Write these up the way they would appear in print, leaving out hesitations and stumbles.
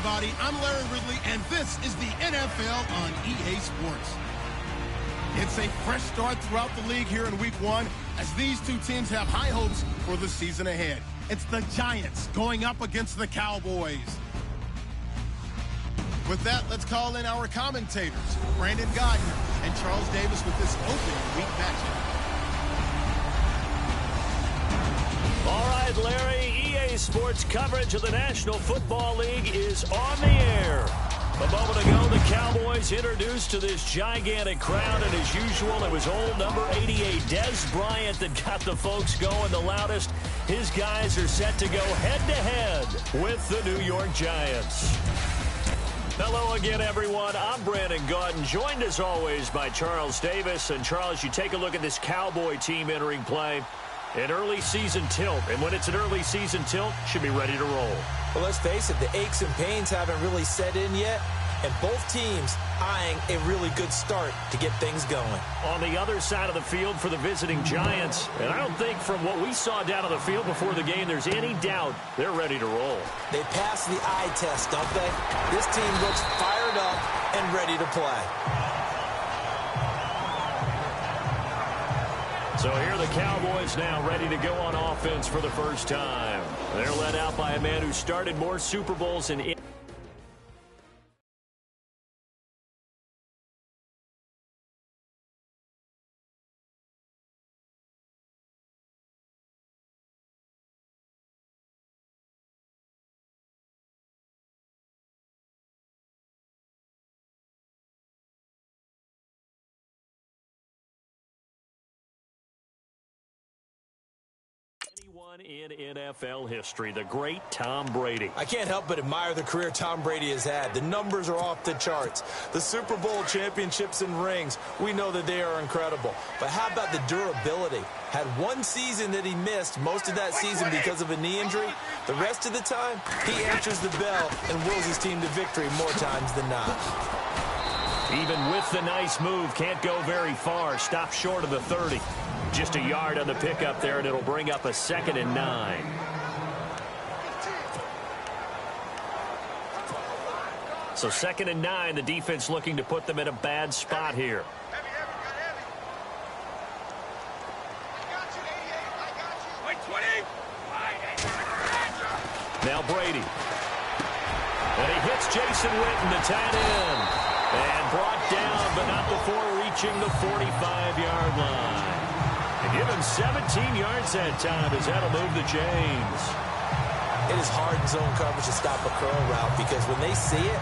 everybody. I'm Larry Ridley, and this is the NFL on EA Sports. It's a fresh start throughout the league here in Week 1 as these two teams have high hopes for the season ahead. It's the Giants going up against the Cowboys. With that, let's call in our commentators, Brandon Gardner and Charles Davis, with this opening week matchup. All right, Larry, EA Sports coverage of the National Football League is on the air. A moment ago, the Cowboys introduced to this gigantic crowd, and as usual, it was old number 88, Dez Bryant, that got the folks going the loudest. His guys are set to go head-to-head with the New York Giants. Hello again, everyone. I'm Brandon Gaudin, joined as always by Charles Davis. And Charles, you take a look at this Cowboy team entering play. An early season tilt, and when it's an early season tilt, should be ready to roll. Well, let's face it, the aches and pains haven't really set in yet, and both teams eyeing a really good start to get things going. On the other side of the field for the visiting Giants, and I don't think from what we saw down on the field before the game there's any doubt they're ready to roll. They passed the eye test, don't they? This team looks fired up and ready to play. So here are the Cowboys now ready to go on offense for the first time. They're led out by a man who started more Super Bowls in in NFL history, the great Tom Brady. I can't help but admire the career Tom Brady has had. The numbers are off the charts. The Super Bowl championships and rings, we know that they are incredible. But how about the durability? Had one season that he missed, most of that season because of a knee injury. The rest of the time, he answers the bell and wills his team to victory more times than not. Even with the nice move, can't go very far. Stop short of the 30. Just a yard on the pickup there, and it'll bring up a 2nd and 9. So 2nd and 9, the defense looking to put them in a bad spot here. Now Brady. And he hits Jason Witten, the tight end. And brought down, but not before reaching the 45-yard line. And give him 17 yards that time as that'll move the chains. It is hard in zone coverage to stop a curl route because when they see it,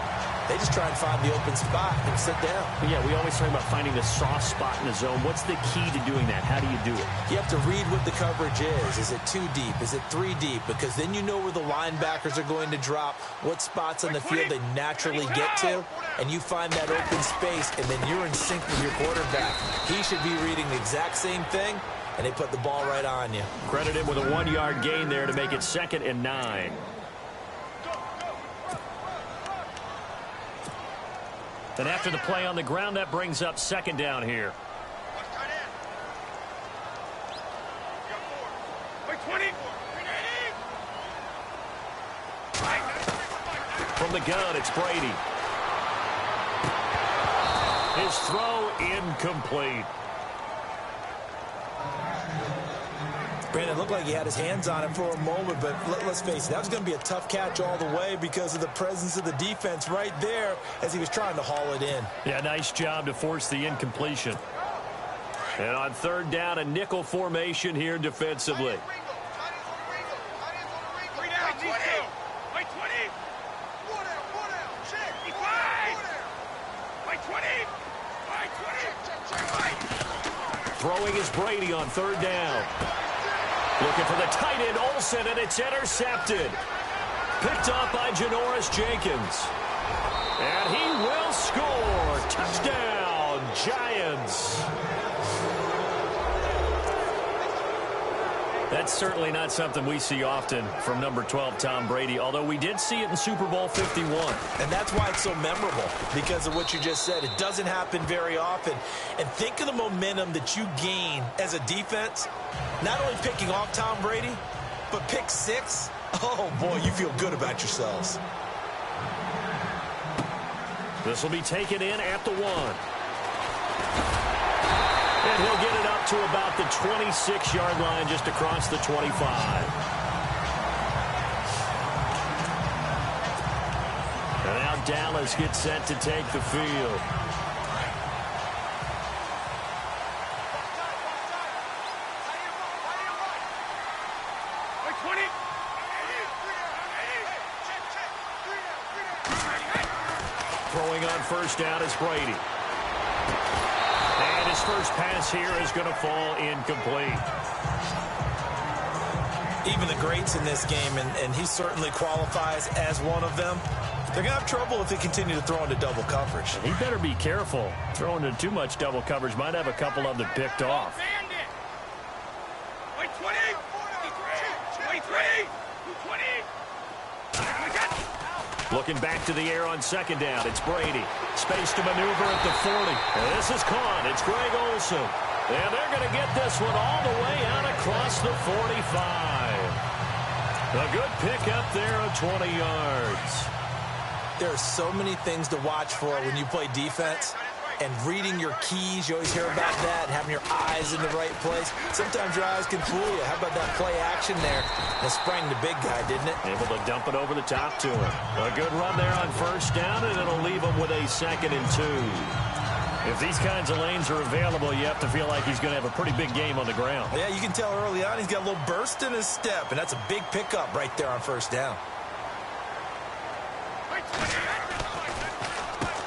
they just try and find the open spot and sit down. Yeah, we always talk about finding the soft spot in the zone. What's the key to doing that? How do you do it? You have to read what the coverage is. Is it 2 deep? Is it 3 deep? Because then you know where the linebackers are going to drop, what spots on the field they naturally get to, and you find that open space, and then you're in sync with your quarterback. He should be reading the exact same thing, and they put the ball right on you. Credit him with a 1-yard gain there to make it 2nd and 9. And after the play on the ground, that brings up 2nd down here. From the gun, it's Brady. His throw incomplete. Brandon, it looked like he had his hands on it for a moment, but let's face it, that was going to be a tough catch all the way because of the presence of the defense right there as he was trying to haul it in. Yeah, nice job to force the incompletion. And on 3rd down, a nickel formation here defensively. Throwing is Brady on 3rd down. Looking for the tight end, Olsen, and it's intercepted. Picked off by Janoris Jenkins. And he will score. Touchdown, Giants. That's certainly not something we see often from number 12, Tom Brady, although we did see it in Super Bowl 51. And that's why it's so memorable, because of what you just said. It doesn't happen very often. And think of the momentum that you gain as a defense, not only picking off Tom Brady, but pick 6. Oh, boy, you feel good about yourselves. This will be taken in at the 1. And he'll get it up to about the 26-yard line, just across the 25. And now Dallas gets set to take the field. Throwing on first down is Brady. And his first pass here is going to fall incomplete. Even the greats in this game, and he certainly qualifies as one of them, they're going to have trouble if they continue to throw into double coverage. He better be careful. Throwing into too much double coverage might have a couple of them picked off. Looking back to the air on second down. It's Brady. Space to maneuver at the 40. And this is caught. It's Greg Olsen. And they're going to get this one all the way out across the 45. A good pickup there of 20 yards. There are so many things to watch for when you play defense. And reading your keys, you always hear about that, having your eyes in the right place. Sometimes your eyes can fool you. How about that play action there? That sprang the big guy, didn't it? Able to dump it over the top to him. A good run there on first down, and it'll leave him with a 2nd and 2. If these kinds of lanes are available, you have to feel like he's going to have a pretty big game on the ground. Yeah, you can tell early on he's got a little burst in his step, and that's a big pickup right there on first down.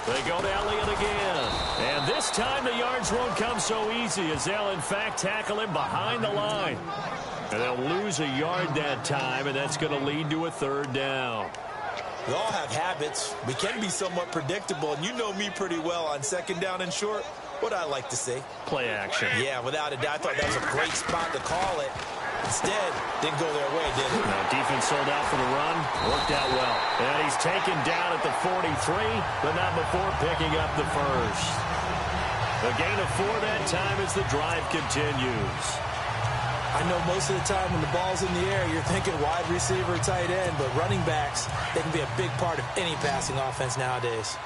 They go to Elliott again. And this time the yards won't come so easy as they'll, in fact, tackle him behind the line. And they'll lose a yard that time, and that's going to lead to a 3rd down. We all have habits. We can be somewhat predictable, and you know me pretty well on 2nd down and short. What I like to see. Play action. Yeah, without a doubt. I thought that was a great spot to call it. Instead, didn't go their way, did it? No, defense sold out for the run. Worked out well. And he's taken down at the 43, but not before picking up the first. A gain of 4 that time as the drive continues. I know most of the time when the ball's in the air, you're thinking wide receiver, tight end, but running backs, they can be a big part of any passing offense nowadays.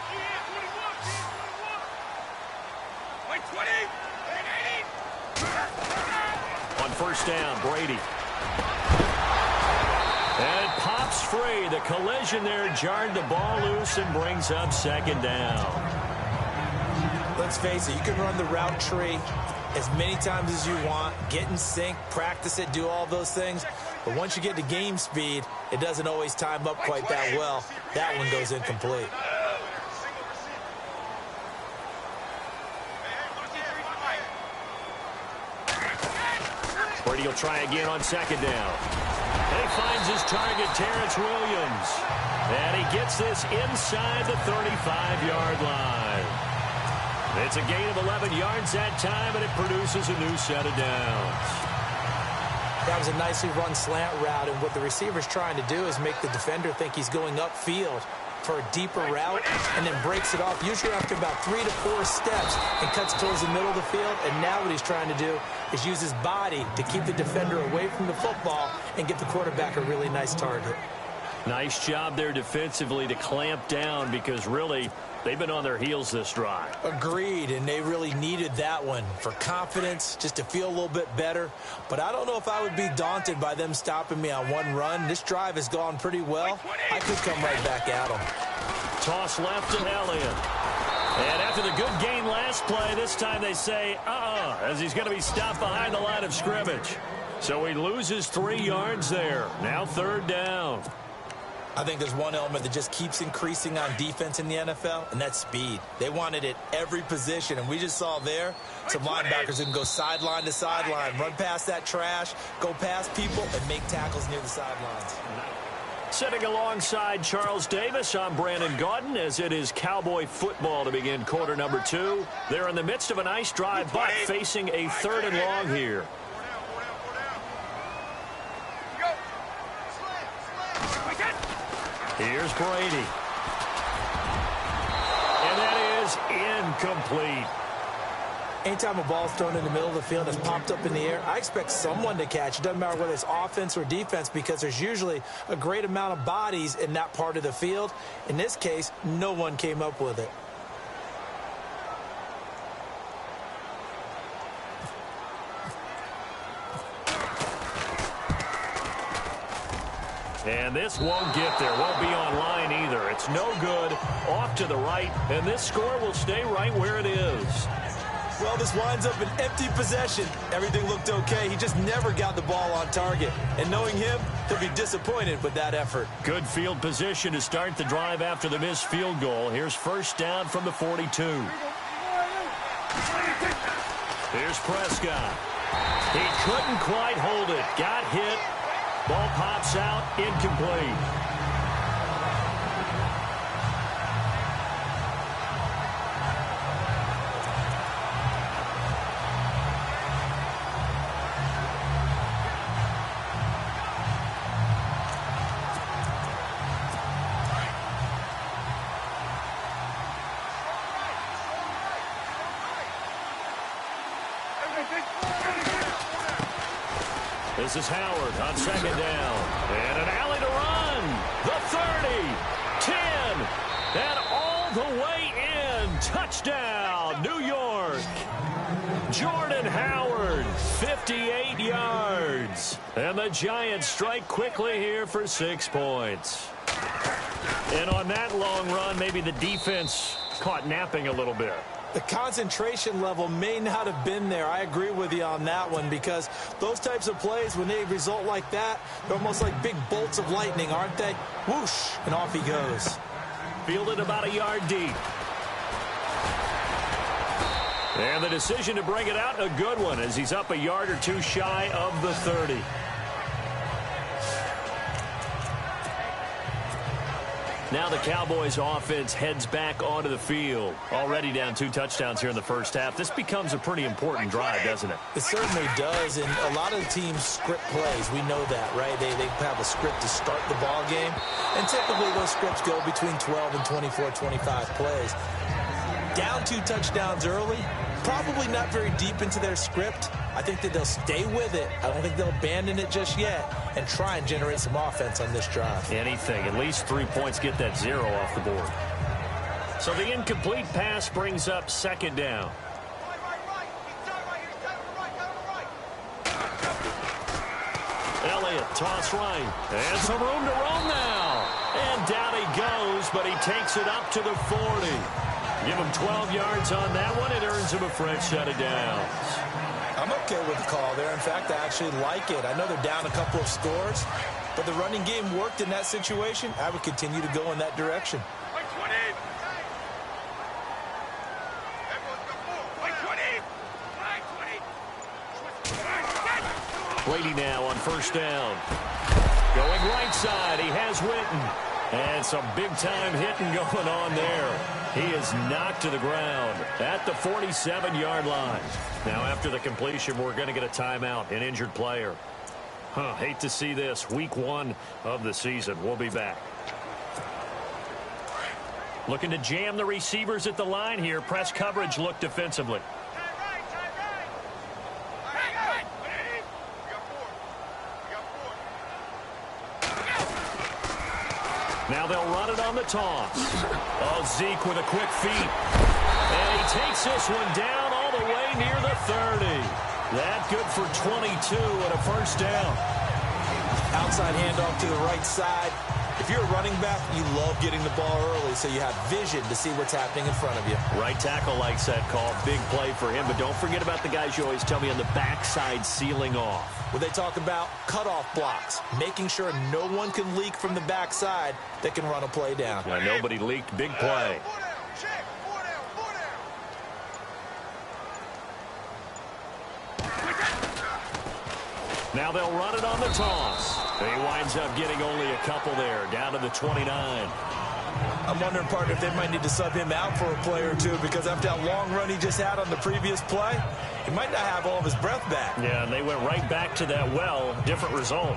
On first down, Brady. And it pops free. The collision there jarred the ball loose and brings up 2nd down. Let's face it, you can run the route tree as many times as you want, get in sync, practice it, do all those things. But once you get to game speed, it doesn't always time up quite that well. That one goes incomplete. Brady will try again on 2nd down. And he finds his target, Terrence Williams. And he gets this inside the 35-yard line. It's a gain of 11 yards that time, and it produces a new set of downs. That was a nicely run slant route, and what the receiver's trying to do is make the defender think he's going upfield for a deeper route, and then breaks it off, usually after about 3 to 4 steps, and cuts towards the middle of the field. And now what he's trying to do is use his body to keep the defender away from the football and get the quarterback a really nice target. Nice job there defensively to clamp down, because really they've been on their heels this drive. Agreed, and they really needed that one for confidence, just to feel a little bit better. But I don't know if I would be daunted by them stopping me on one run. This drive has gone pretty well. I could come right back at them. Toss left to Elliott. And after the good gain last play, this time they say, as he's going to be stopped behind the line of scrimmage. So he loses 3 yards there. Now 3rd down. I think there's one element that just keeps increasing on defense in the NFL, and that's speed. They want it at every position, and we just saw there some linebackers who can go sideline to sideline, run past that trash, go past people, and make tackles near the sidelines. Sitting alongside Charles Davis, I'm Brandon Gaudin, as it is Cowboy football to begin quarter number 2. They're in the midst of a nice drive, but facing a 3rd and long here. Here's Brady. And that is incomplete. Anytime a ball's thrown in the middle of the field and it's popped up in the air, I expect someone to catch. It doesn't matter whether it's offense or defense, because there's usually a great amount of bodies in that part of the field. In this case, no one came up with it. And this won't get there. Won't be online either. It's no good. Off to the right. And this score will stay right where it is. Well, this winds up an empty possession. Everything looked okay. He just never got the ball on target. And knowing him, he'll be disappointed with that effort. Good field position to start the drive after the missed field goal. Here's first down from the 42. Here's Prescott. He couldn't quite hold it. Got hit. Ball pops out, incomplete. This is Howard on second down. And an alley to run. The 30, 10, and all the way in. Touchdown, New York. Jordan Howard, 58 yards. And the Giants strike quickly here for 6 points. And on that long run, maybe the defense caught napping a little bit. The concentration level may not have been there. I agree with you on that one, because those types of plays, when they result like that, they're almost like big bolts of lightning, aren't they? Whoosh, and off he goes. Fielded about a yard deep. And the decision to bring it out, a good one, as he's up a yard or two shy of the 30. Now the Cowboys offense heads back onto the field. Already down 2 touchdowns here in the first half. This becomes a pretty important drive, doesn't it? It certainly does, and a lot of the teams script plays. We know that, right? They have a script to start the ball game, and typically those scripts go between 12 and 24, 25 plays. Down 2 touchdowns early, probably not very deep into their script. I think that they'll stay with it. I don't think they'll abandon it just yet and try and generate some offense on this drive. Anything. At least 3 points, get that 0 off the board. So the incomplete pass brings up second down. Elliott, toss right. And some room to roam now. And down he goes, but he takes it up to the 40. Give him 12 yards on that one. It earns him a fresh set of downs. I'm okay with the call there. In fact, I actually like it. I know they're down a couple of scores, but the running game worked in that situation. I would continue to go in that direction. Brady now on first down. Going right side, he has Witten. And some big-time hitting going on there. He is knocked to the ground at the 47-yard line. Now, after the completion, we're going to get a timeout, an injured player. Hate to see this. Week 1 of the season. We'll be back. Looking to jam the receivers at the line here. Press coverage look defensively. Now they'll run it on the toss. Oh, Zeke with a quick feet. And he takes this one down all the way near the 30. That good for 22 and a first down. Outside handoff to the right side. If you're a running back, you love getting the ball early so you have vision to see what's happening in front of you. Right tackle likes that call. Big play for him. But don't forget about the guys you always tell me on the backside sealing off. Well, they talk about cutoff blocks, making sure no one can leak from the backside that can run a play down. Yeah, nobody leaked. Big play. Now they'll run it on the toss. He winds up getting only a couple there, down to the 29. I'm wondering, partner, if they might need to sub him out for a play or two, because after that long run he just had on the previous play, he might not have all of his breath back. Yeah, and they went right back to that well. Different result.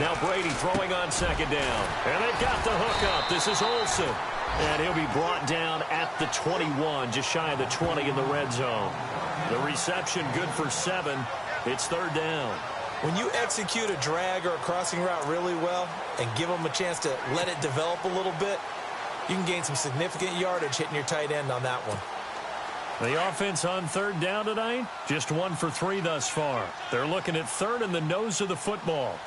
Now Brady throwing on second down. And they've got the hook up. This is Olsen. And he'll be brought down at the 21, just shy of the 20 in the red zone. The reception good for 7. It's third down. When you execute a drag or a crossing route really well and give them a chance to let it develop a little bit, you can gain some significant yardage hitting your tight end on that one. The offense on third down tonight, just 1 for 3 thus far. They're looking at third in the nose of the football.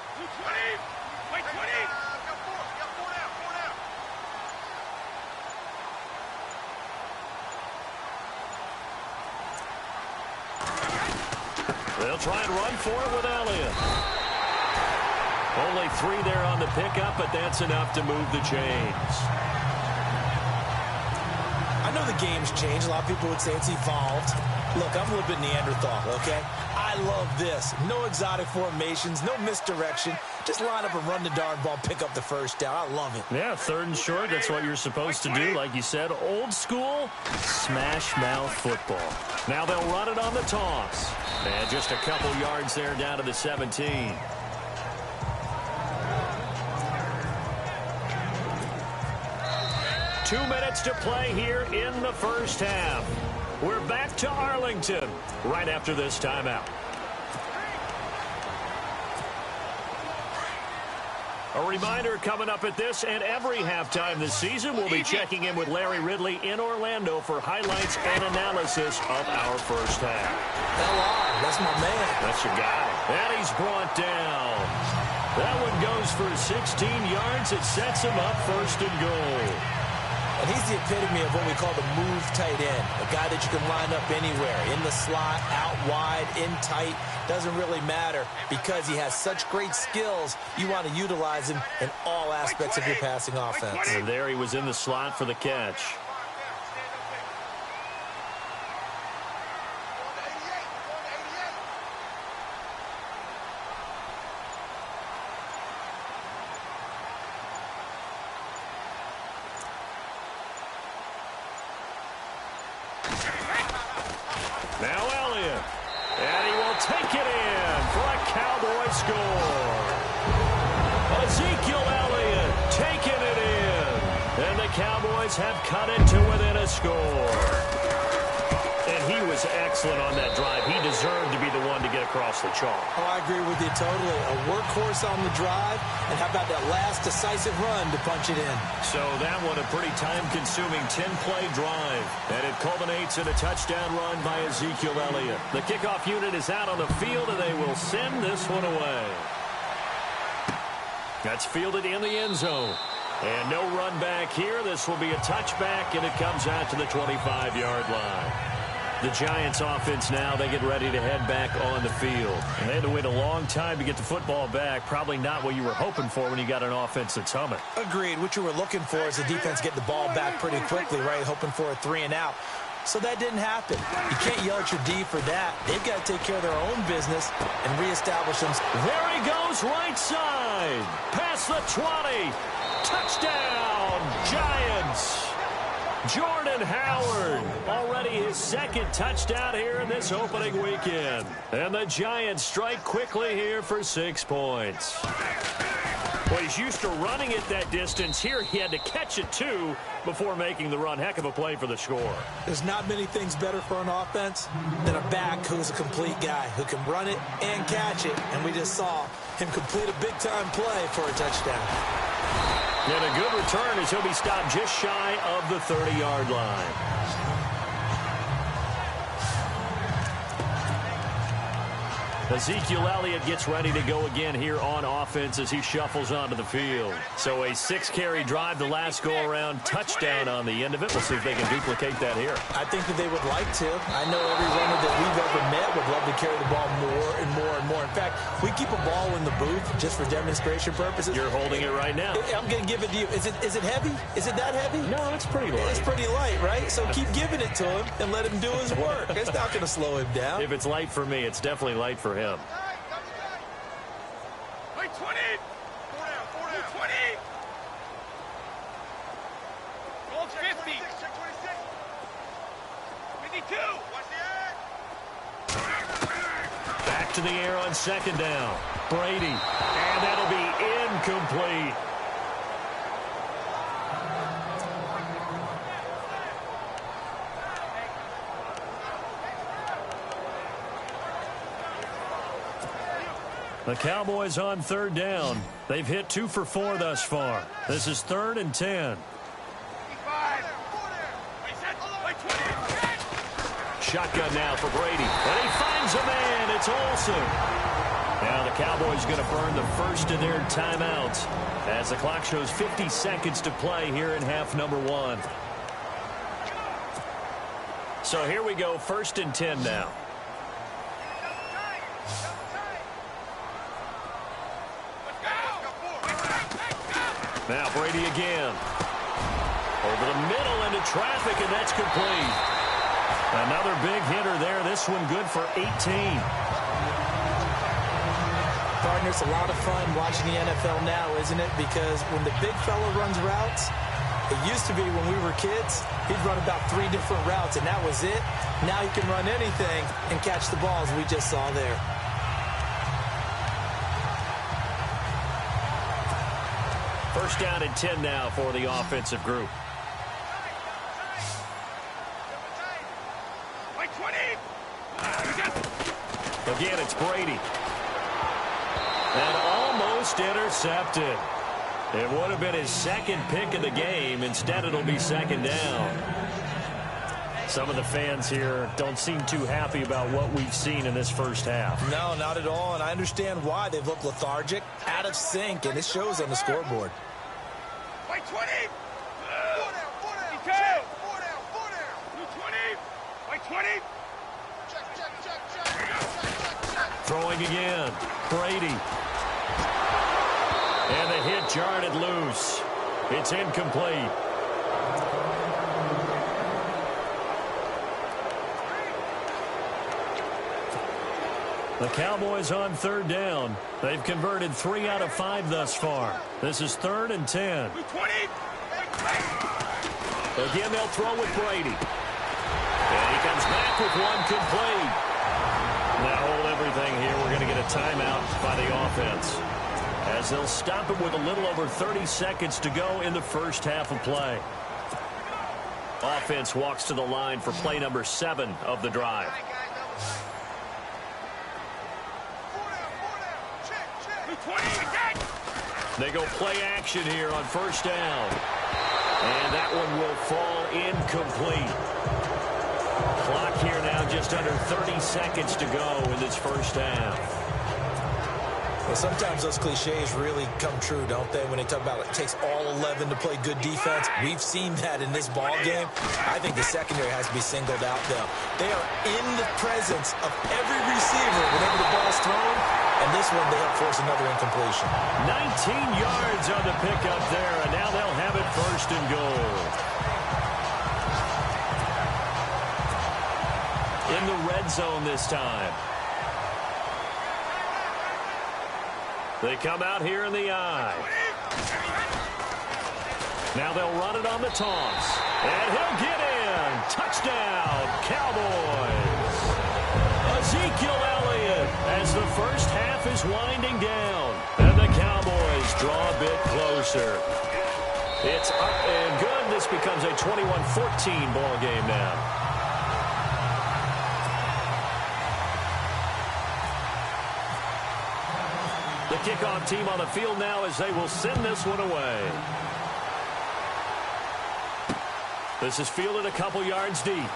They'll try and run for it with Elliott. Only 3 there on the pickup, but that's enough to move the chains. I know the game's changed. A lot of people would say it's evolved. Look, I'm a little bit Neanderthal, okay? I love this. No exotic formations, no misdirection. Just line up and run the darn ball, pick up the first down. I love it. Yeah, third and short, that's what you're supposed to do. Like you said, old school, smash mouth football. Now they'll run it on the toss. And just a couple yards there down to the 17. Two minutes to play here in the first half. We're back to Arlington right after this timeout. A reminder coming up at this and every halftime this season, we'll be checking in with Larry Ridley in Orlando for highlights and analysis of our first half. LR, that's my man. That's your guy. And he's brought down. That one goes for 16 yards. It sets him up first and goal. And he's the epitome of what we call the move tight end. A guy that you can line up anywhere. In the slot, out wide, in tight. Doesn't really matter because he has such great skills. You want to utilize him in all aspects of your passing offense. And there he was in the slot for the catch. Now Elliott. And he will take it in for a Cowboy score. Ezekiel Elliott taking it in. And the Cowboys have cut it to within a score. And he was excellent on that drive. He deserved to be the one to get across the chalk. Oh, I agree with you totally. A workhorse on the drive. And how about that last decisive run to punch it in? So that one a pretty time-consuming 10-play drive. And it culminates in a touchdown run by Ezekiel Elliott. The kickoff unit is out on the field, and they will send this one away. That's fielded in the end zone. And no run back here. This will be a touchback, and it comes out to the 25-yard line. The Giants offense now, they get ready to head back on the field. And they had to wait a long time to get the football back. Probably not what you were hoping for when you got an offense that's humming. Agreed. What you were looking for is the defense get the ball back pretty quickly, right? Hoping for a 3 and out. So that didn't happen. You can't yell at your D for that. They've got to take care of their own business and reestablish them. There he goes, right side. Past the 20. Touchdown, Giants. Jordan Howard, already his second touchdown here in this opening weekend. And the Giants strike quickly here for 6 points. Well, he's used to running it that distance. Here he had to catch it, too, before making the run. Heck of a play for the score. There's not many things better for an offense than a back who's a complete guy who can run it and catch it. And we just saw him complete a big-time play for a touchdown. And a good return as he'll be stopped just shy of the 30-yard line. Ezekiel Elliott gets ready to go again here on offense as he shuffles onto the field. So a 6-carry drive the last go-around, touchdown on the end of it. We'll see if they can duplicate that here. I think that they would like to. I know every runner that we've ever met would love to carry the ball more and more and more. In fact, we keep a ball in the booth just for demonstration purposes. You're holding it right now. I'm going to give it to you. Is it heavy? Is it that heavy? No, it's pretty light. It's pretty light, right? So keep giving it to him and let him do his work. It's not going to slow him down. If it's light for me, it's definitely light for him. Wait, 20! 4 down, 20! Gold 50! 52! Watch the Back to the air on second down. Brady. And that'll be incomplete. The Cowboys on third down. They've hit 2 for 4 thus far. This is 3rd and 10. Shotgun now for Brady. And he finds a man. It's Olsen. Now the Cowboys going to burn the first of their timeouts as the clock shows 50 seconds to play here in half number 1. So here we go, 1st and 10 now. Now Brady again. Over the middle into traffic, and that's complete. Another big hitter there. This one good for 18. Partner, it's a lot of fun watching the NFL now, isn't it? Because when the big fella runs routes, it used to be when we were kids, he'd run about 3 different routes, and that was it. Now he can run anything and catch the balls we just saw there. First down and 10 now for the offensive group. Again, it's Brady. And almost intercepted. It would have been his second pick of the game. Instead, it'll be 2nd down. Some of the fans here don't seem too happy about what we've seen in this first half. No, not at all, and I understand why. They've looked lethargic, out of sync, and it shows on the scoreboard. White 20! 20! Throwing again. Brady. And the hit jarred it loose. It's incomplete. The Cowboys on 3rd down. They've converted 3 out of 5 thus far. This is 3rd and 10. Again, they'll throw with Brady. And he comes back with one complete. Now hold everything here. We're going to get a timeout by the offense, as they'll stop it with a little over 30 seconds to go in the first half of play. Offense walks to the line for play number 7 of the drive. They go play action here on 1st down. And that one will fall incomplete. Clock here now just under 30 seconds to go in this first half. Well, sometimes those cliches really come true, don't they? When they talk about it takes all 11 to play good defense. We've seen that in this ball game. I think the secondary has to be singled out, though. They are in the presence of every receiver whenever the ball's thrown. And this one, they have forced another incompletion. 19 yards on the pickup there, and now they'll have it 1st and goal. In the red zone this time. They come out here in the eye. Now they'll run it on the toss. And he'll get in. Touchdown, Cowboys. Ezekiel Elliott as the first half is winding down. And the Cowboys draw a bit closer. It's up and good. This becomes a 21-14 ball game now. The kickoff team on the field now as they will send this one away. This is fielded a couple yards deep.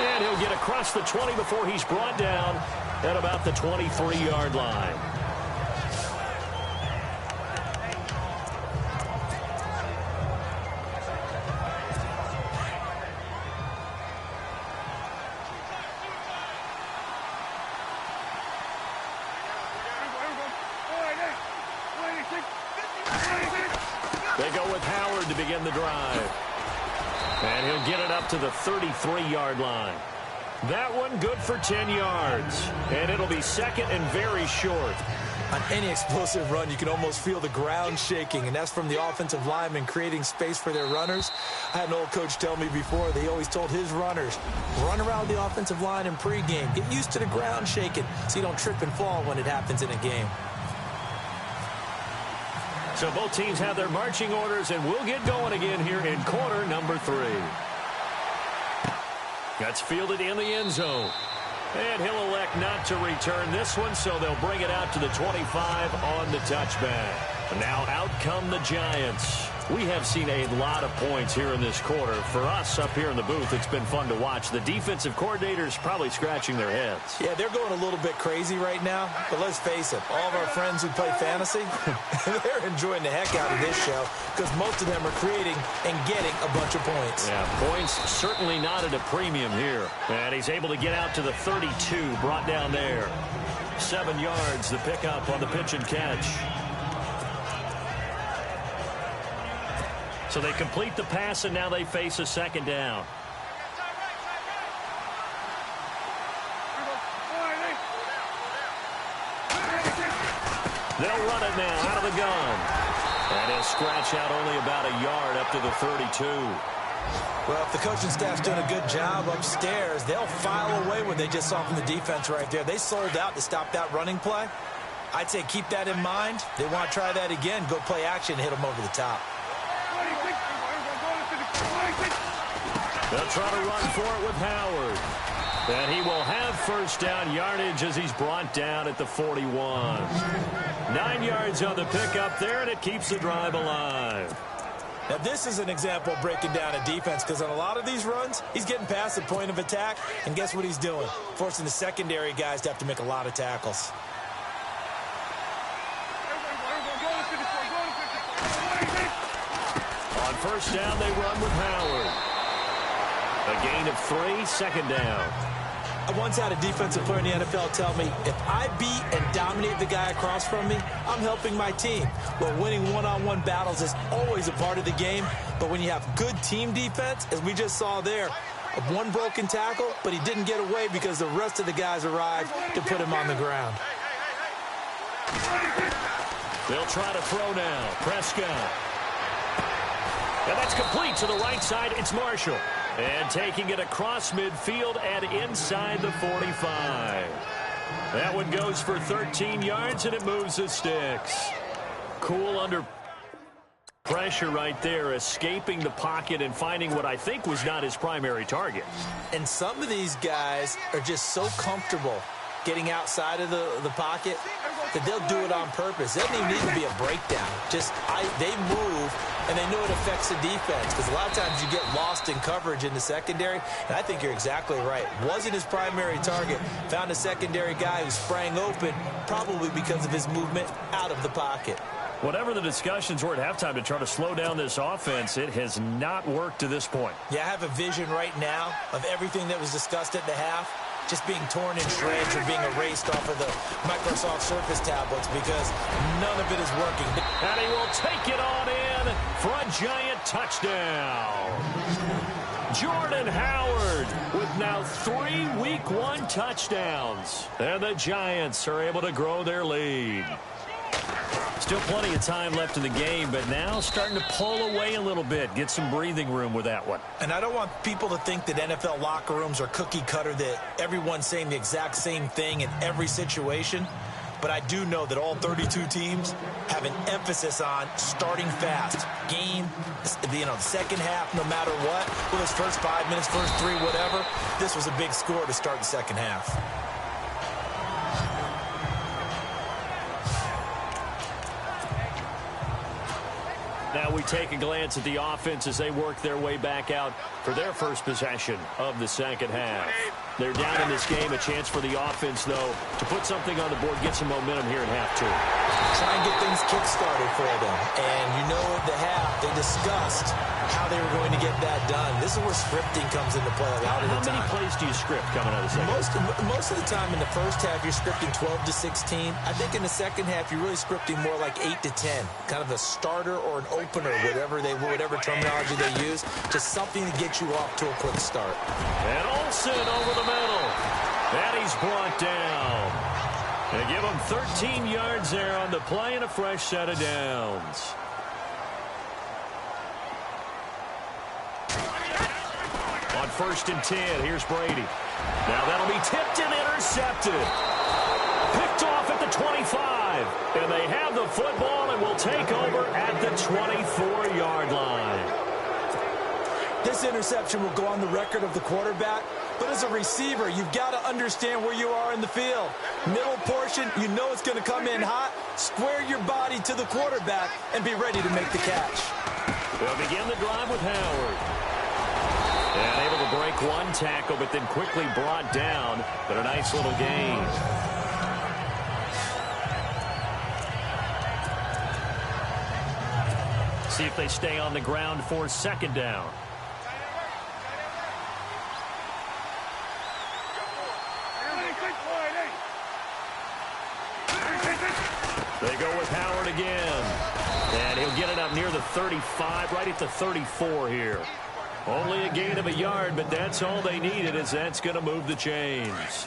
And he'll get across the 20 before he's brought down at about the 23-yard line. They go with Howard to begin the drive. And he'll get it up to the 33-yard line. That one good for 10 yards. And it'll be 2nd and very short. On any explosive run, you can almost feel the ground shaking, and that's from the offensive linemen creating space for their runners. I had an old coach tell me before, they always told his runners, run around the offensive line in pregame. Get used to the ground shaking so you don't trip and fall when it happens in a game. So both teams have their marching orders, and we'll get going again here in quarter number 3. That's fielded in the end zone. And he'll elect not to return this one, so they'll bring it out to the 25 on the touchback. Now out come the Giants. We have seen a lot of points here in this quarter. For us up here in the booth, it's been fun to watch. The defensive coordinators probably scratching their heads. Yeah, they're going a little bit crazy right now. But let's face it, all of our friends who play fantasy, they're enjoying the heck out of this show because most of them are creating and getting a bunch of points. Yeah, points certainly not at a premium here. And he's able to get out to the 32, brought down there. 7 yards, the pickup on the pitch and catch. So they complete the pass, and now they face a second down. They'll run it now out of the gun. And he'll scratch out only about a yard up to the 32. Well, if the coaching staff's doing a good job upstairs, they'll file away what they just saw from the defense right there. They sold out to stop that running play. I'd say keep that in mind. They want to try that again. Go play action and hit them over the top. They'll try to run for it with Howard. And he will have first down yardage as he's brought down at the 41. 9 yards on the pickup there, and it keeps the drive alive. Now, this is an example of breaking down a defense because on a lot of these runs, he's getting past the point of attack, and guess what he's doing? Forcing the secondary guys to have to make a lot of tackles. On first down, they run with Howard. A gain of 3, second down. I once had a defensive player in the NFL tell me, if I beat and dominate the guy across from me, I'm helping my team. Well, winning one-on-one battles is always a part of the game, but when you have good team defense, as we just saw there, one broken tackle, but he didn't get away because the rest of the guys arrived to put him on the ground. They'll try to throw now. Prescott. And that's complete to the right side. It's Marshall. And taking it across midfield and inside the 45. That one goes for 13 yards, and it moves the sticks. Cool under pressure right there, escaping the pocket and finding what I think was not his primary target. And some of these guys are just so comfortable getting outside of the pocket that they'll do it on purpose. It doesn't even need to be a breakdown. They move, and they know it affects the defense because a lot of times you get lost in coverage in the secondary, and I think you're exactly right. Wasn't his primary target. Found a secondary guy who sprang open, probably because of his movement out of the pocket. Whatever the discussions were at halftime to try to slow down this offense, it has not worked to this point. Yeah, I have a vision right now of everything that was discussed at the half just being torn in shreds or being erased off of the Microsoft Surface tablets because none of it is working. And he will take it on in for a giant touchdown. Jordan Howard with now 3 Week 1 touchdowns. And the Giants are able to grow their lead. Still plenty of time left in the game, but now starting to pull away a little bit. Get some breathing room with that one. And I don't want people to think that NFL locker rooms are cookie cutter, that everyone's saying the exact same thing in every situation. But I do know that all 32 teams have an emphasis on starting fast. Game, the second half, no matter what. Well, it's first 5 minutes, first 3, whatever. This was a big score to start the second half. Now we take a glance at the offense as they work their way back out for their first possession of the second half. They're down in this game. A chance for the offense, though, to put something on the board, get some momentum here in half 2. Try and get things kick-started for them. And you know at the half, they discussed how they were going to get that done. This is where scripting comes into play a lot of the time. How many plays do you script coming out of the second half? Most of the time in the first half, you're scripting 12 to 16. I think in the second half, you're really scripting more like 8 to 10. Kind of a starter or an opener, whatever terminology they use. Just something to get you off to a quick start. And Olsen over the middle. And he's brought down. They give him 13 yards there on the play and a fresh set of downs. On 1st and 10, here's Brady. Now that'll be tipped and intercepted. Picked It's off at the 25. And they have the football and will take over at the 24-yard line. This interception will go on the record of the quarterback, but as a receiver, you've got to understand where you are in the field. Middle portion, you know it's going to come in hot. Square your body to the quarterback and be ready to make the catch. They'll begin the drive with Howard. And able to break one tackle, but then quickly brought down. But a nice little gain. See if they stay on the ground for second down. They go with Howard again. And he'll get it up near the 35, right at the 34 here. Only a gain of a yard, but that's all they needed, as that's going to move the chains.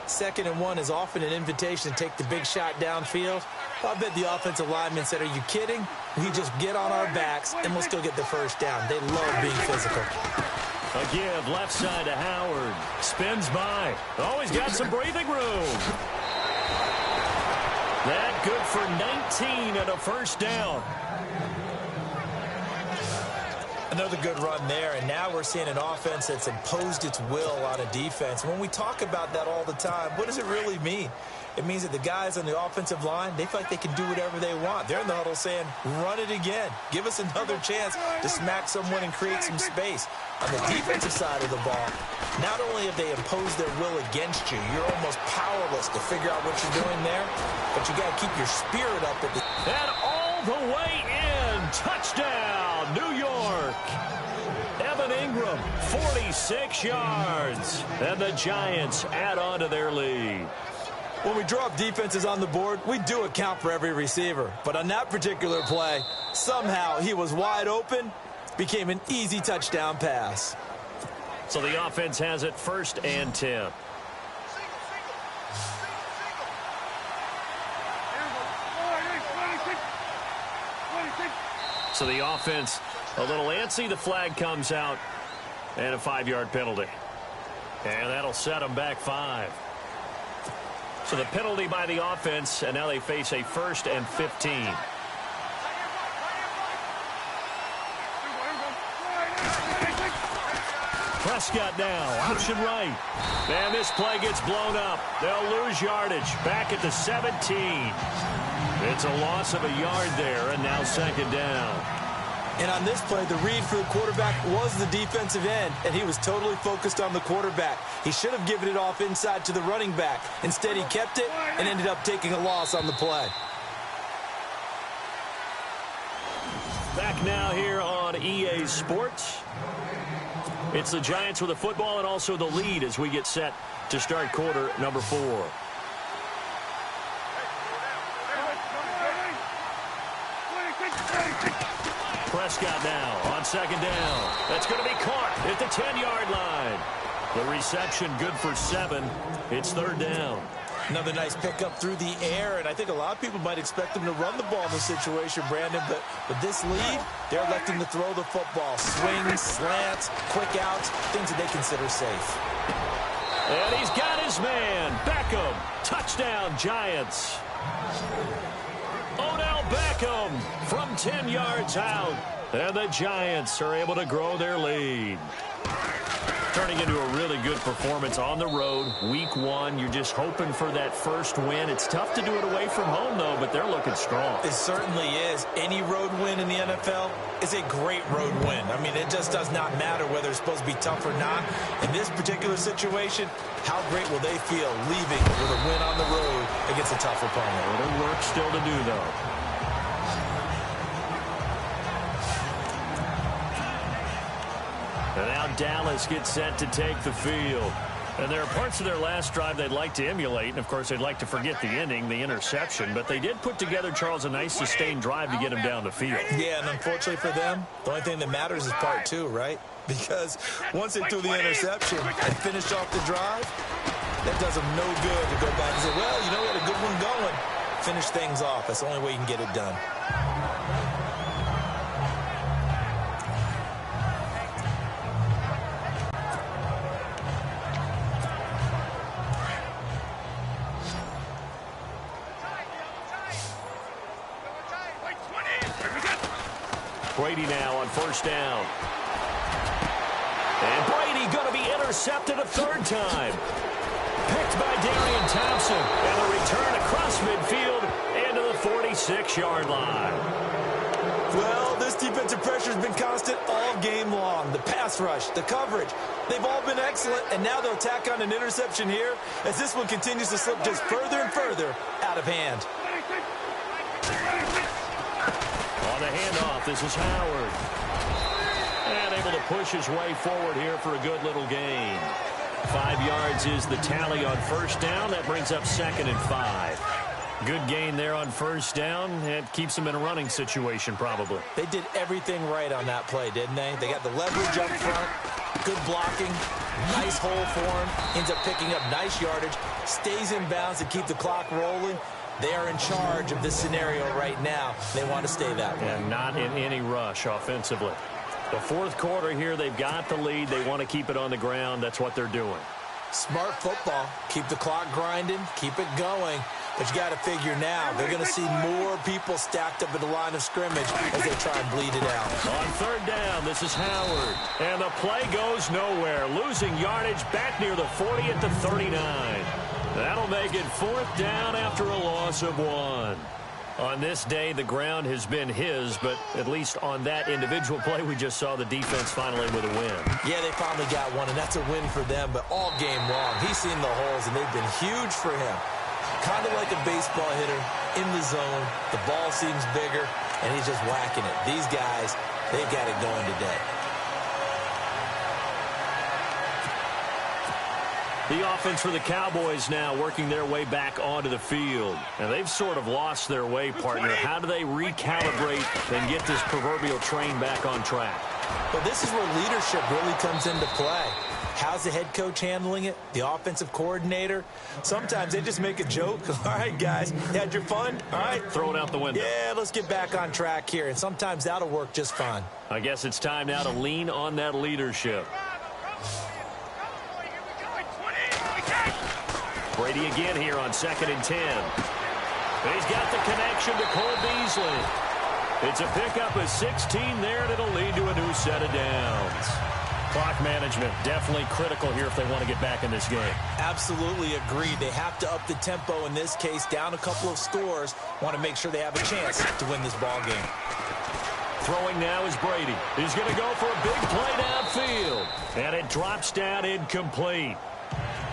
2nd and 1 is often an invitation to take the big shot downfield. I bet the offensive lineman said, are you kidding? We just get on our backs, and we'll still get the first down. They love being physical. A give left side to Howard. Spins by. Oh, he's got some breathing room. That good for 19 and a first down. Another good run there, and now we're seeing an offense that's imposed its will on a defense. When we talk about that all the time, what does it really mean? It means that the guys on the offensive line, they feel like they can do whatever they want. They're in the huddle saying, run it again. Give us another chance to smack someone and create some space. On the defensive side of the ball, not only have they imposed their will against you, you're almost powerless to figure out what you're doing there, but you got to keep your spirit up at the... And all the way in. Touchdown, New York. Evan Ingram, 46 yards. And the Giants add on to their lead. When we draw up defenses on the board, we do account for every receiver. But on that particular play, somehow he was wide open, became an easy touchdown pass. So the offense has it 1st and 10. So the offense a little antsy. The flag comes out and a 5-yard penalty. And that'll set them back 5. So the penalty by the offense, and now they face a 1st and 15. Prescott now, option right. And this play gets blown up. They'll lose yardage. Back at the 17. It's a loss of a yard there, and now 2nd down. And on this play, the read for the quarterback was the defensive end, and he was totally focused on the quarterback. He should have given it off inside to the running back. Instead, he kept it and ended up taking a loss on the play. Back now here on EA Sports. It's the Giants with the football and also the lead as we get set to start quarter number 4. Prescott now on 2nd down. That's going to be caught at the 10-yard line. The reception good for 7. It's 3rd down. Another nice pickup through the air, and I think a lot of people might expect them to run the ball in this situation, Brandon, but with this lead, they're electing to throw the football. Swings, slants, quick outs, things that they consider safe. And he's got his man. Beckham. Touchdown, Giants. Odell Beckham from 10 yards out. And the Giants are able to grow their lead. Turning into a really good performance on the road. Week 1, you're just hoping for that first win. It's tough to do it away from home, though, but they're looking strong. It certainly is. Any road win in the NFL is a great road win. I mean, it just does not matter whether it's supposed to be tough or not. In this particular situation, how great will they feel leaving with a win on the road against a tough opponent? A little work still to do, though. And now Dallas gets set to take the field. And there are parts of their last drive they'd like to emulate. And, of course, they'd like to forget the ending, the interception. But they did put together, Charles, a nice sustained drive to get him down the field. Yeah, and unfortunately for them, the only thing that matters is part 2, right? Because once they threw the interception and finished off the drive, that does them no good to go back and say, well, you know, we had a good one going. Finish things off. That's the only way you can get it done. Brady now on first down. And Brady going to be intercepted a third time. Picked by Darian Thompson. And the return across midfield into the 46-yard line. Well, this defensive pressure has been constant all game long. The pass rush, the coverage, they've all been excellent, and now they'll tack on an interception here as this one continues to slip just further and further out of hand. On the handoff, this is Howard. And able to push his way forward here for a good little gain. 5 yards is the tally on first down. That brings up 2nd and 5. Good gain there on first down. It keeps them in a running situation, probably. They did everything right on that play, didn't they? They got the leverage up front, good blocking, nice hole for him, ends up picking up nice yardage, stays in bounds to keep the clock rolling. They are in charge of this scenario right now. They want to stay that way. And not in any rush offensively. The fourth quarter here, they've got the lead. They want to keep it on the ground. That's what they're doing. Smart football. Keep the clock grinding. Keep it going. But you got to figure now, they're going to see more people stacked up at the line of scrimmage as they try and bleed it out. On third down, this is Howard. And the play goes nowhere. Losing yardage back near the 40 at the 39. That'll make it fourth down after a loss of 1. On this day, the ground has been his, but at least on that individual play, we just saw the defense finally with a win. Yeah, they finally got one, and that's a win for them, but all game long, he's seen the holes, and they've been huge for him. Kind of like a baseball hitter in the zone. The ball seems bigger, and he's just whacking it. These guys, they've got it going today. The offense for the Cowboys now working their way back onto the field. And they've sort of lost their way, partner. How do they recalibrate and get this proverbial train back on track? Well, this is where leadership really comes into play. How's the head coach handling it? The offensive coordinator? Sometimes they just make a joke. All right, guys, you had your fun? All right. Throw it out the window. Yeah, let's get back on track here. And sometimes that'll work just fine. I guess it's time now to lean on that leadership. Brady again here on 2nd and 10. He's got the connection to Cole Beasley. It's a pickup of 16 there, and it'll lead to a new set of downs. Clock management definitely critical here if they want to get back in this game. Absolutely agreed. They have to up the tempo in this case, down a couple of scores. Want to make sure they have a chance to win this ball game. Throwing now is Brady. He's going to go for a big play downfield. And it drops down incomplete.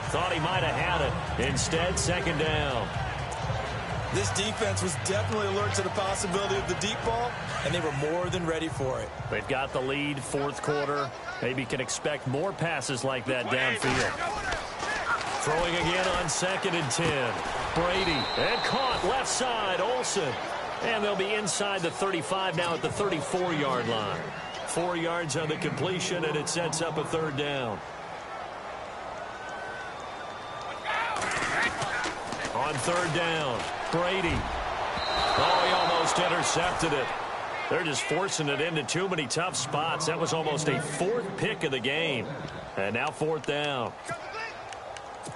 Thought he might have had it. Instead, 2nd down. This defense was definitely alert to the possibility of the deep ball, and they were more than ready for it. They've got the lead, fourth quarter. Maybe can expect more passes like that downfield. Throwing again on 2nd and 10. Brady, and caught left side, Olsen. And they'll be inside the 35 now at the 34-yard line. 4 yards on the completion, and it sets up a 3rd down. On 3rd down, Brady. Oh, he almost intercepted it. They're just forcing it into too many tough spots. That was almost a 4th pick of the game. And now 4th down.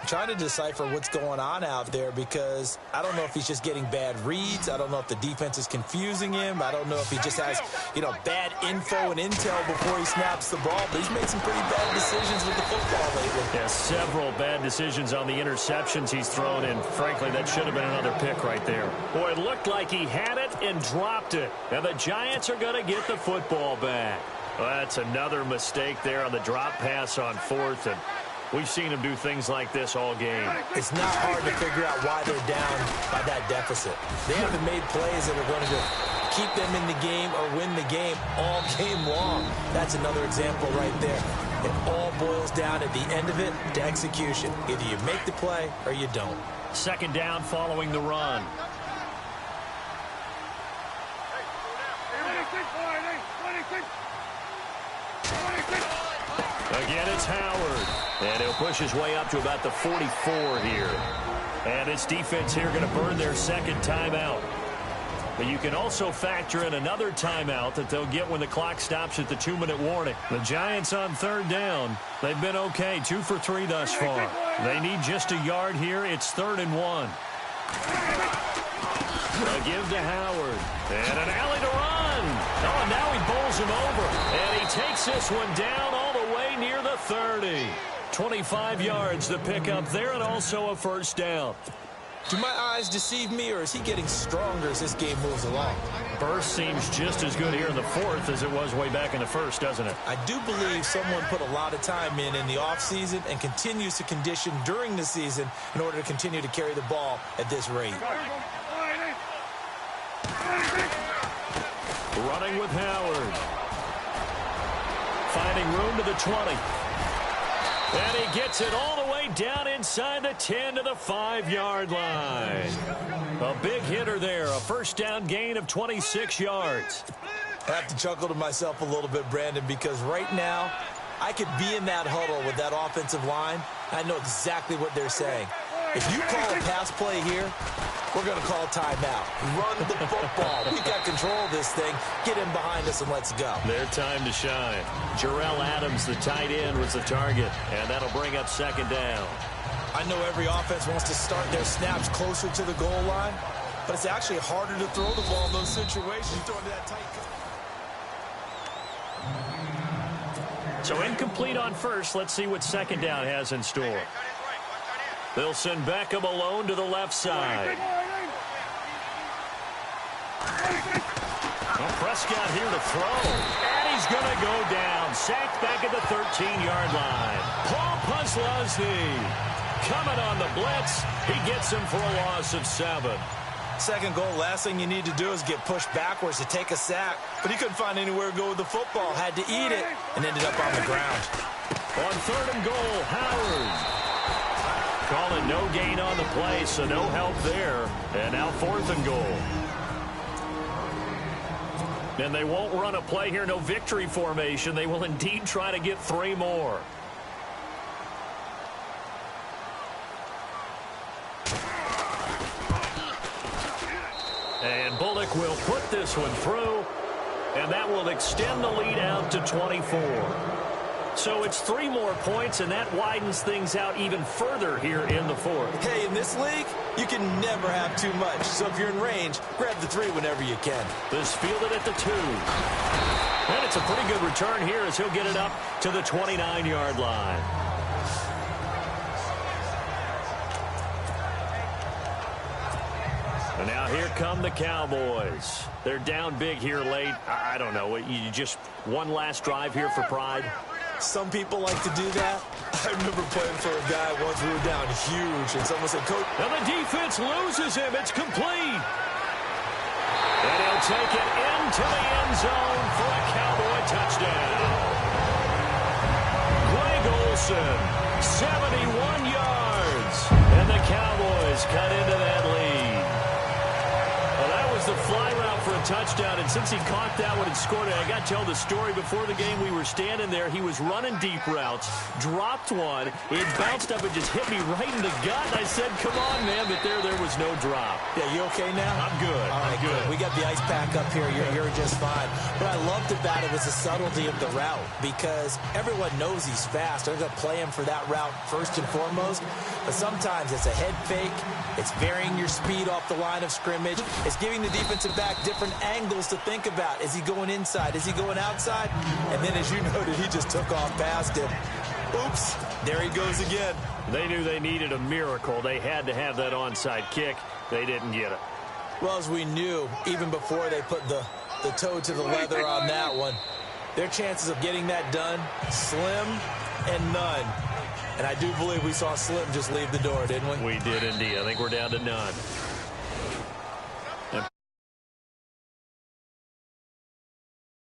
Trying to decipher what's going on out there because I don't know if he's just getting bad reads. I don't know if the defense is confusing him. I don't know if he just has, bad info and intel before he snaps the ball. But he's made some pretty bad decisions with the football lately. Yeah, several bad decisions on the interceptions he's thrown, and frankly, that should have been another pick right there. Boy, it looked like he had it and dropped it. And the Giants are going to get the football back. Well, that's another mistake there on the drop pass on 4th, and we've seen him do things like this all game. It's not hard to figure out why they're down by that deficit. They haven't made plays that are going to keep them in the game or win the game all game long. That's another example right there. It all boils down at the end of it to execution. Either you make the play or you don't. 2nd down following the run. Again, it's Howard. And he'll push his way up to about the 44 here. And this defense here going to burn their 2nd timeout. But you can also factor in another timeout that they'll get when the clock stops at the 2-minute warning. The Giants on 3rd down. They've been okay, 2 for 3 thus far. They need just a yard here. It's 3rd and 1. A give to Howard. And an alley to run. Oh, and now he bolts over. And he takes this one down all the way near the 30. 25 yards to pick up there, and also a first down. Do my eyes deceive me, or is he getting stronger as this game moves along? Burst seems just as good here in the fourth as it was way back in the first, doesn't it? I do believe someone put a lot of time in the offseason and continues to condition during the season in order to continue to carry the ball at this rate. Running with Howard. Finding room to the 20. And he gets it all the way down inside the 10 to the 5-yard line. A big hitter there. A first down gain of 26 yards. I have to chuckle to myself a little bit, Brandon, because right now I could be in that huddle with that offensive line. I know exactly what they're saying. If you call a pass play here, we're going to call timeout. Run the football. We got control of this thing. Get in behind us and let's go. Their time to shine. Jarrell Adams, the tight end, was the target, and that'll bring up second down. I know every offense wants to start their snaps closer to the goal line, but it's actually harder to throw the ball in those situations. You throw into that tight. So incomplete on first. Let's see what second down has in store. They'll send Beckham alone to the left side. Well, Prescott here to throw. And he's going to go down. Sacked back at the 13-yard line. Paul Posluszny coming on the blitz. He gets him for a loss of 7. Second goal, last thing you need to do is get pushed backwards to take a sack. But he couldn't find anywhere to go with the football. Had to eat it and ended up on the ground. On third and goal, Howard. Calling no gain on the play, so no help there. And now fourth and goal. And they won't run a play here, no victory formation. They will indeed try to get 3 more. And Bullock will put this one through, and that will extend the lead out to 24. So it's 3 more points, and that widens things out even further here in the fourth. Hey, in this league, you can never have too much. So if you're in range, grab the 3 whenever you can. This fielded at the 2. And it's a pretty good return here as he'll get it up to the 29-yard line. And now here come the Cowboys. They're down big here late. I don't know. You just one last drive here for pride. Some people like to do that. I remember playing for a guy once. We were down huge, and someone said, Coach. And the defense loses him. It's complete. And he'll take it into the end zone for a Cowboy touchdown. Greg Olsen, 71 yards. And the Cowboys cut into that lead. Well, that was the fly route for a touchdown, and since he caught that one and scored it, I got to tell the story. Before the game, we were standing there. He was running deep routes, dropped one. It bounced up and just hit me right in the gut, and I said, come on, man, but there was no drop. Yeah, you okay now? I'm good. All right, good. We got the ice pack up here. You're just fine. What I loved about it was the subtlety of the route, because everyone knows he's fast. They're going to play him for that route first and foremost, but sometimes it's a head fake. It's varying your speed off the line of scrimmage. It's giving the defensive back different angles to think about. Is he going inside? Is he going outside? And then, as you noted, he just took off past him. Oops, there he goes again. They knew they needed a miracle. They had to have that onside kick. They didn't get it. Well, as we knew, even before they put the toe to the leather on that one, their chances of getting that done, slim and none. And I do believe we saw Slim just leave the door, didn't we? We did indeed. I think we're down to none.